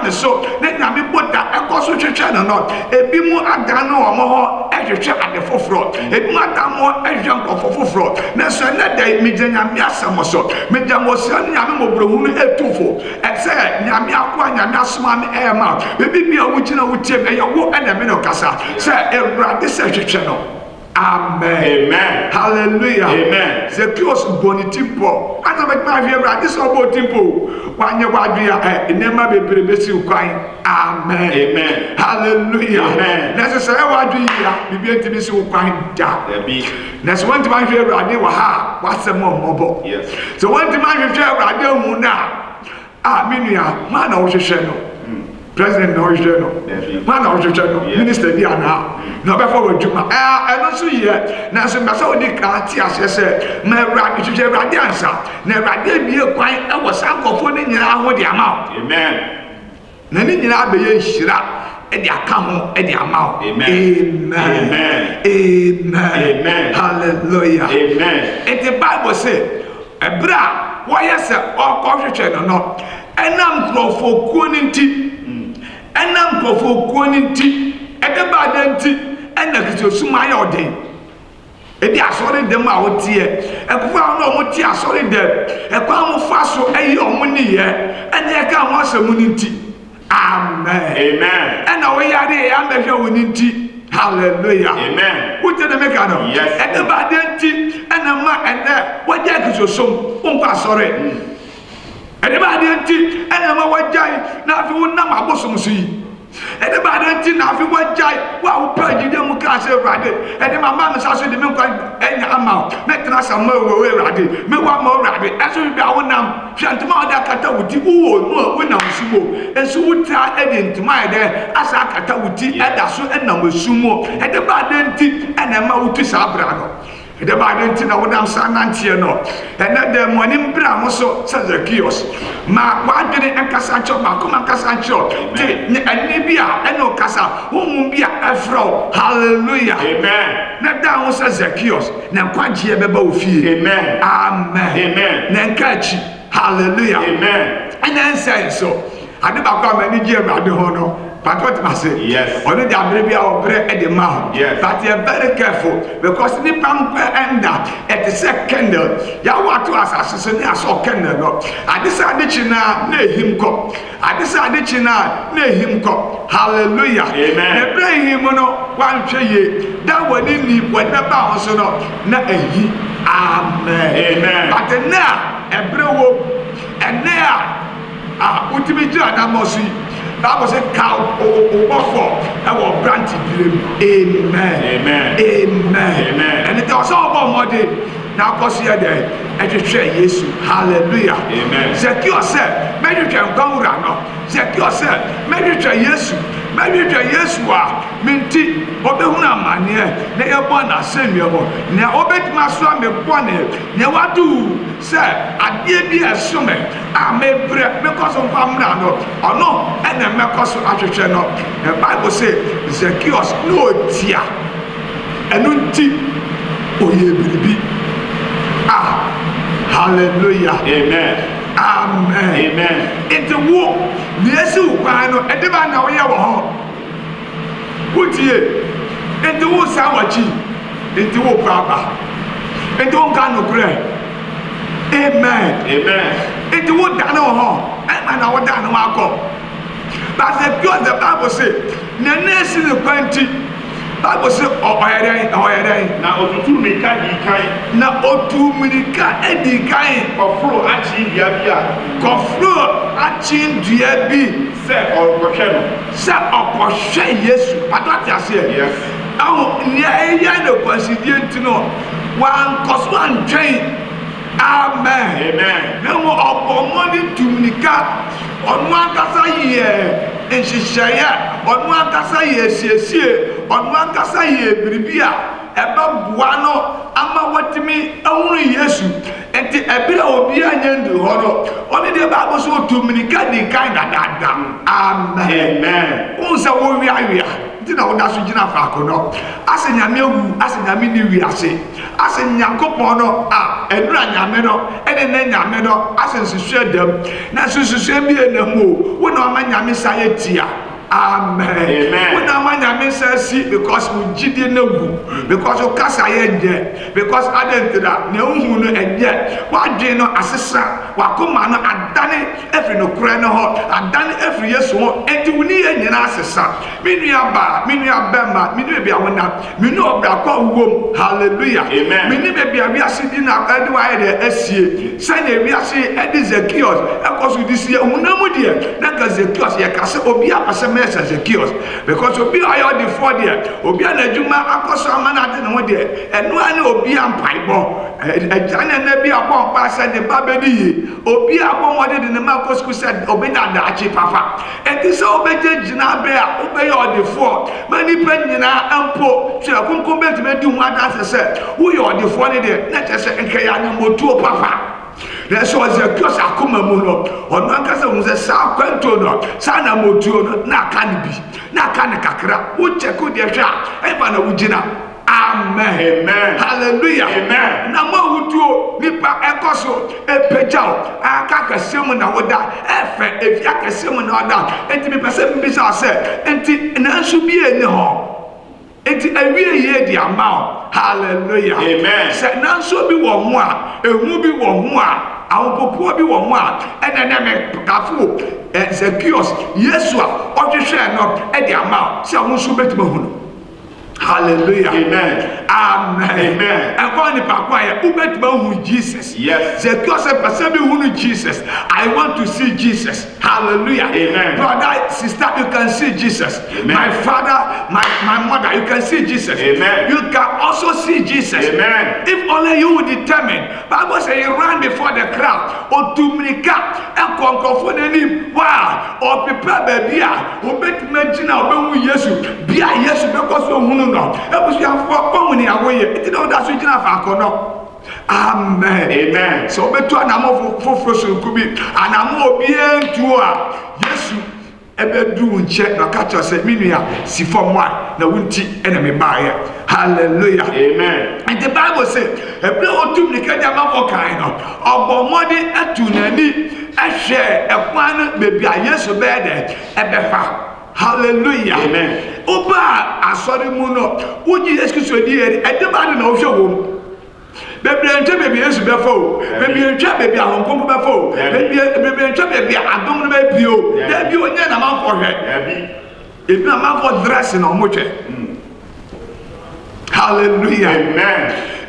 So then I be put that a cost which channel not a be more adano or more at the forefront. It matter more a jump of forefront. Now, so that day, Mijana Miasamoso, Mijamosan Yamobru, a twofold, and said, Yamiakwan, Yasman air mouth, maybe be a witch in a witch and a walk and a minocasa. Say, a brand channel. Amen. Amen. Hallelujah. Amen. Zacchaeus bonitimpo. Ata make my fear right. This is about timpo. When you want to never be prepared crying. Amen. Amen. Hallelujah. Amen. Necessary what do you be to be so crying down. Next one to my fear right. They were ha. What's the more mobile? Yes. So one to my fear right. They were now. Minia man of the President Norwegian, man of the Minister Diana, no before Juma, and also yet, Nancy Masodi Katias said, my rabbit to Radiansa, never did be a quite, I was uncle for the amount. Amen. Nanina be Shira, and the account and the amount. Amen. Amen. Amen. Hallelujah. Amen. And the Bible said, a bra, why is it all culture or not? And I'm for quantity. And I'm for quantity, and the bad and the Sumaya or day. And they are sorry them out here, and found no more tears sorry them, and come fast so a year money here, and they come once a munity. Amen. Amen. And now we are there, I'm the winning. Hallelujah. Amen. What did the make out of? Yes. And the bad and the man and that, what that is so, sorry. And the bad and the what jai, now if you would not my bosom see. And the bad now if you want jai, well, purge them can't say rather. And then my mamma says the milk and amount, making us a more way rather, me one more rabbit, as we be our name, Shantama that kata with the no when I'm sumo, and so would try Eddie to my there as I kata with tea, and that's so and number sumo, and the bad and a mouth to Sabrano. The Bible didn't know what I'm saying, and that the morning brown also says the kiosk. My wife didn't Casancho, Macoma Casancho, and Nibia, and no Casa, whom be a fro. Hallelujah. Amen. That down says the kiosk. Now, Quantia Bebofi. Amen. Amen. Amen. Nankachi. Hallelujah. Amen. And then say so. I never come any year about the honor. But what must say? Yes. Only the baby or bread at the mouth. Yes. But you're very careful because the pump end up at the second candle. You want to assassinate us or candle. I decided to name him cop. I decided to name him cop. Hallelujah. Amen. They bring him on one tree. That one in him when the bounce on not a he. Amen. Amen. But now a brew and now ultimate Namosi. That was a cow or our branch. Amen. Amen. Amen. Amen. And it was all about money. Now, because you're there, and you say yes. Hallelujah. Amen. Secure yourself. Maybe you can go around. Secure yourself. Maybe you say yes. Maybe you say yes. Minty. Obehuna mania. Ne yabona semyabo. Ne obet maswa me bone. Ne wadu. Say, I did be a summon. I may break because of family. Or no, and then because of attrition. The Bible says, Zacchaeus, no tear. And no tea. Oh, ye be. Ah, hallelujah. Amen. Amen. Amen. In the war, yes, you know, and the man now we have a home. Put ye in the war, Sawachi, in the war, Papa, and don't kind of pray. Amen. Amen. In the wood, I know home, and I know down my call. But the Bible says, the nation of 20. Bible says, oh, now, to me, kind. Now, oh, 2 minutes, Eddie kind of flow, Achin, Yabia, Conflow, Achin, Diaby, say, or Cocheno, say, or Coche, yes, but what I say, yes. Oh, yeah, no president to know one cause one train. Amen. Amen. No more of money to Nika on one casa here. And she share on one casa yes, on one casa here, Bribia, above Buano, Ama what me only yes, enti ebira obi anyendu horo oni de Bible so tuminika di kind dada. Amen. Unsa wo wi awia na woda so gina fa akono ase nyame awu ase nyame ni wi ase ase nyankopon no edura nyame no ene na nyame no ase nsusu adam na nsusu bi enamu wo na ma nyame saye tia. Amen. When a man says see because we jidi na wu because you kasa ye because adent that ne hu no eje wa dwe no asesa wa koma no adane every no kura no ho adane every yesu ho enti wuni ye nyina asesa minu aba bema minu bia wona minu obra kwa wom. Hallelujah. Minu bia wi ase di na edi wa ye de asie sane wi ase edi Zacchaeus ekoso di sie hunamu de na ka Zacchaeus ye kase obi apase Zacchaeus because obi ayo the for there obi na adwuma akoso amana de no de eno ani obi ampaibo ejane na bi abon pa se de babedi yi obi abon wode de ma akosku se obi na da achi papa enti se obeje gina be a obe yo the for mani penyina ampo se akonko beti be di hu ada se wo yo the for ne de na che se enke ya ni motuo papa. That's why Zacchaeus akoma mu no ono ankasa hu se sa kwanto no sa na motuo no na aka bi na aka ne kakra wo check de hwa eba na wugina. Amen. Hallelujah. Na ma wutuo nipa ekoso epejao aka kasem na woda efe efia kasem na woda enti me pese mbisa se enti na nsu bi eni ho enti awie ye di amao. Hallelujah. Se na nsu bi wo mu a ehu bi wo mu a awupopo bi wo mu a ene na me kafo Zacchaeus Yesu a odhwehwe no e di amao se wo nsu betima hu no. Hallelujah. Amen. And when the Papa who Jesus. Yes. Zacchaeus said, who Jesus. I want to see Jesus. Hallelujah. Brother, sister, you can see Jesus. My father, my mother, you can see Jesus. You can also see Jesus. If only you would determine. Bible says you ran before the crowd. Or to Mika and conquer him. Wow. Or prepare baby. Or bet imagine how we Jesus. Be a yes because you no ebusu afọ omuni awoye iti no da so gina fa akono. Amen. So betu anamo foforo so kubi anamo obi entu a Yesu ebedu nche na kacha se minua si form one na wunti ene me baaye. Hallelujah. And the Bible say ebre otum ni kanya mafo kan no obomode atunani ehwe ekwan bebi a Yesu be de ebefa. Hallelujah. Oba asori mu no uji excuse odi e de ba na ohwe wo bebi ntwe bebi Yesu be fo bebi ntwe bebi ahonkom be fo bebi ntwe bebi adom no be bio bebi onye na man for hwe ebi na man for dress na omotwe. Hallelujah.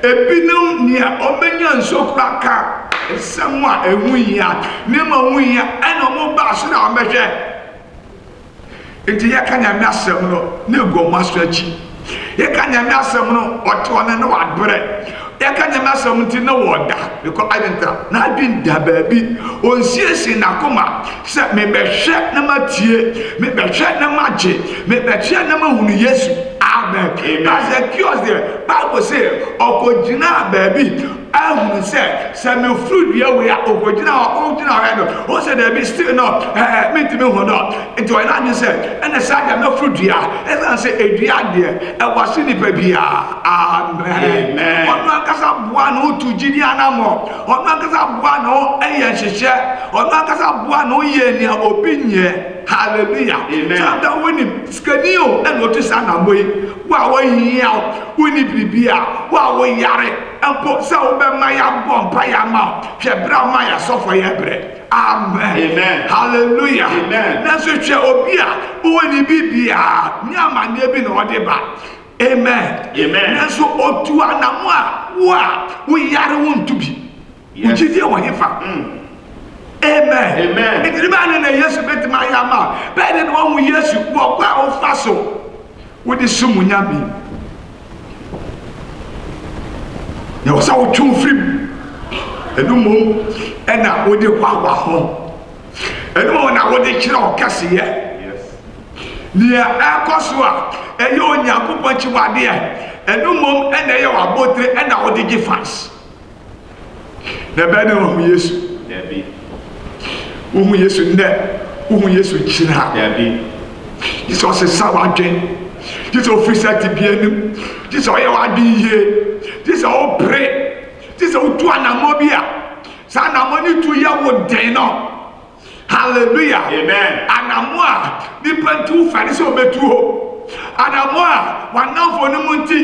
Ebi no nia omenya nsokura ka esemu a ehu ya nema hu ya ena mo ba so na omehwe. Enti ya kanya mi asem no na ego mastrachi ya kanya mi asem no oto ne no adbre ya kanya mi asem nti na woda because I didn't na adwin da baabi onsiesi na koma se me behwe na matie me behwe na maje me behwe na mahunu Yesu. Amen. As a curious there Bible say okojina baabi ahun se me fruit we we okojina no o se there be still no me hu no into I na say and say me fruit ya and say edua de e wase ni pa bia. Amen. Onu akasa bua no tu gidi anamo onu akasa bua no eye hyehe onu akasa bua no ye ni obi nye. Hallelujah. Chapter when skanio and what is anamoi wa wa hia woni bibia wa yare empo se wo be maya bom pa ya ma hwe bra maya sofo ya bre. Amen. Hallelujah. Na so hwe obi a woni bibia nyama ne bi na ode ba. Amen. Na so otu anamu a wa yare won tubi ujide wo hefa. Amen. It is man na Yesu beti ma ya ma be de no hu Yesu wo kwa o fa so wo di sumu nyami ya wo sa wo twu frim enu mom ena wo di kwa ho enu mo na wo di kire o kase ye nia akoso a eyo onyakopo chiwade enu mom ena ye wa botre ena wo di gi fans na bɛne wahu Yesu wohu Yesu nnɛ wohu Yesu kyina Jesus ɔsesa w'adwen Jesus ɔfiri sɛ tibia nim Jesus ɔyɛ w'adwen yie Jesus ɔpere Jesus wotu anammɔ bi a saa anammɔ ne tu yɛ wo den no hallelujah amen anammɔ a nipa nti wo fane sɛ ɔbɛtu hɔ anammɔ a wanamfo no mu nti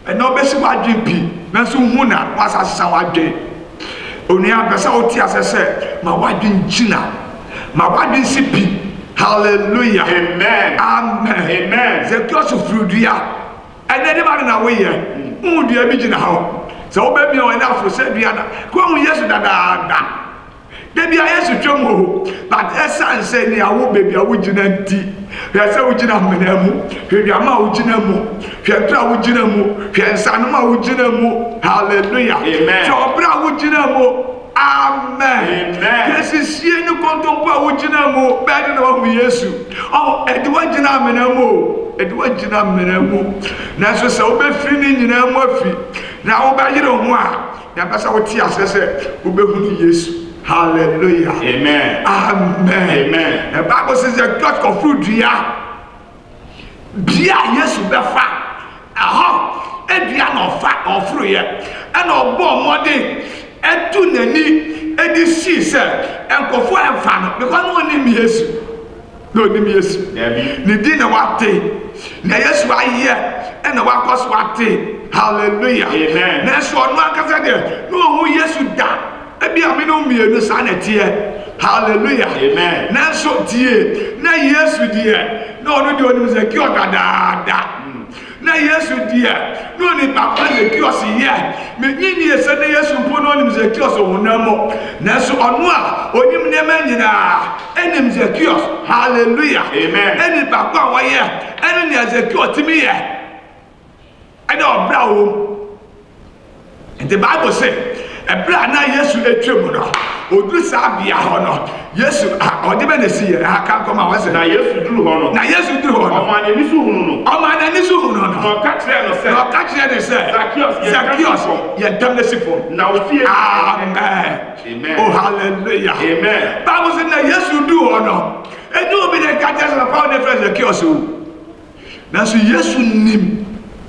ɛna ɔbɛsi w'adwen pii nanso hu na wasasa w'adwen onua pɛ sɛ wote asɛ sɛ ma w'adwen gyina ma w'adwen si pii hallelujah amen amen amen Zacchaeus furudua ɛnɛ de ba na woyɛ hu dua bi gyina hɔ sɛ wobɛbi a wɔne aforo sɛ dua na kɔhu Yesu dadaada da bia Yesu twam hɔ but ɛsan sɛ ne awo baabi a wogyina nti hwɛ sɛ wogyina mmena mu hwɛ duama a wogyina mu hwɛ ntɔ a wogyina mu hwɛ nsanom a wogyina mu hallelujah hwɛ ɔbrɛ a wogyina mu amen kesisie ne kontompo a wogyina mu bɛde na wahu Yesu ɛde wogyina mmena mu ɛde wogyina mmena mu nanso sɛ wobɛfiri ne nyinaa mu afi na wobɛyere ho a yɛmpɛ sɛ wote asɛ sɛ wobɛhunu Yesu hallelujah amen amen amen the Bible says that God can fruit dua bia Yesu bɛfa edua na ɔfa ɔforo yɛ ɛna ɔbɔ ɔmɔde etu nani edi si sɛ nkɔfo ɛfa no because no onim Yesu no onim Yesu ne di na wate na Yesu ayɛ ɛna wakɔ so wate hallelujah amen na so ɔno akasa deɛ no ohu Yesu da ebi amino mienu saa na tie hallelujah amen na so tie na Yesu die na ɔno de onim sɛ ki ɔdadaada na Yesu deɛ no ni papa Zacchaeus yɛ menyini sɛ na Yesu mpo no onim Zacchaeus honam na so ɔno a onim nneɛma nyinaa enim Zacchaeus hallelujah amen eni papa a wɔyɛ ɛne ne Zacchaeus timi yɛ ɛna ɔbra wo the Bible say ɛbra na Yesu etwem no oduru saa bia hɔ no Yesu ɔde bɛ na si yɛ aka kɔma wɔsɛ na Yesu duru hɔ no ɔma n'ani so hunu no ɔka kyerɛ ne sɛ Zacchaeus yɛ dam na si fam na ofie amen oh hallelujah amen Bible sɛ na Yesu duru hɔ no ɛni obi de ka kyerɛ sɛ papa ne frɛ Zacchaeus o nanso Yesu nim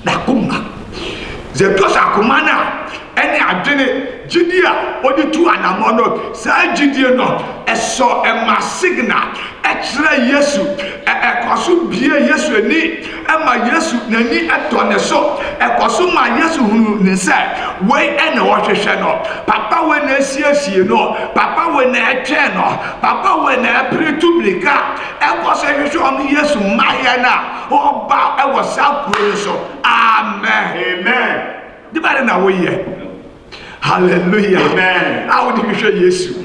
n'akoma Zacchaeus akoma na ɛne adwene gyidie a ɔde tu anammɔ no saa gyidie no ɛsɔ ɛma signal ɛkyerɛ Yesu ɛkɔso bie Yesu ani ɛma Yesu n'ani ɛtɔ ne so ɛkɔso ma Yesu hunu ne sɛ wei ɛna wɔhwehwɛ no papa wei na asiesie no papa wei na ɛtwɛn no papa wei na ɛpere tubrika ɛkɔso ɛhwehwɛ ɔno Yesu mahɛ na ɔba ɛwɔ saa kuro so amen di ba de na woyɛ hallelujah amen I want to be sure Yesu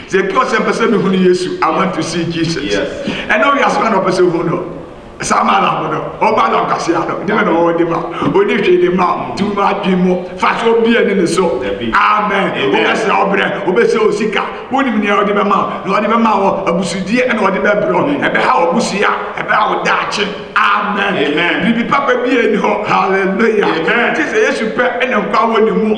Zacchaeus person who Yesu I want to see Jesus yes and now we are one person who know sama na no oba na kasia no de na o de ma oni hwe de ma tu ma dwimo fa so bia ne so amen o be se obre o be se osika woni mi ne o de be ma na o de be ma wo abusudie na o de be bro e be ha obusia e be ha o daache amen bibi papa bia ni ho hallelujah amen ti se Yesu pe ene kwa woni mu